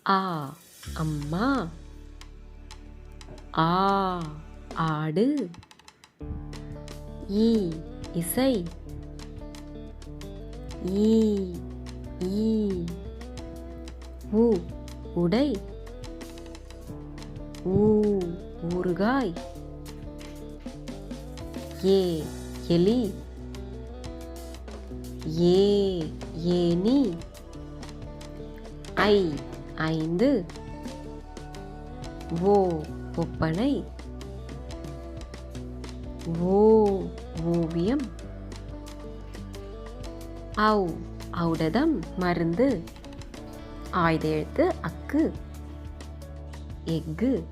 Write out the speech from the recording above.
ஆ அம்மா. ஆ ஆடு. ஈ இசை. ஈ ஈ. உ உடை. ஊ ஊறுகாய். ஏ எலி. ஏ ஏனி. ஐ ஐந்து. ஓ ஒப்பனை. ஓ ஓவியம். ஔ ஔடதம் மருந்து. ஆயுத எழுத்து அக்கு. எஃகு.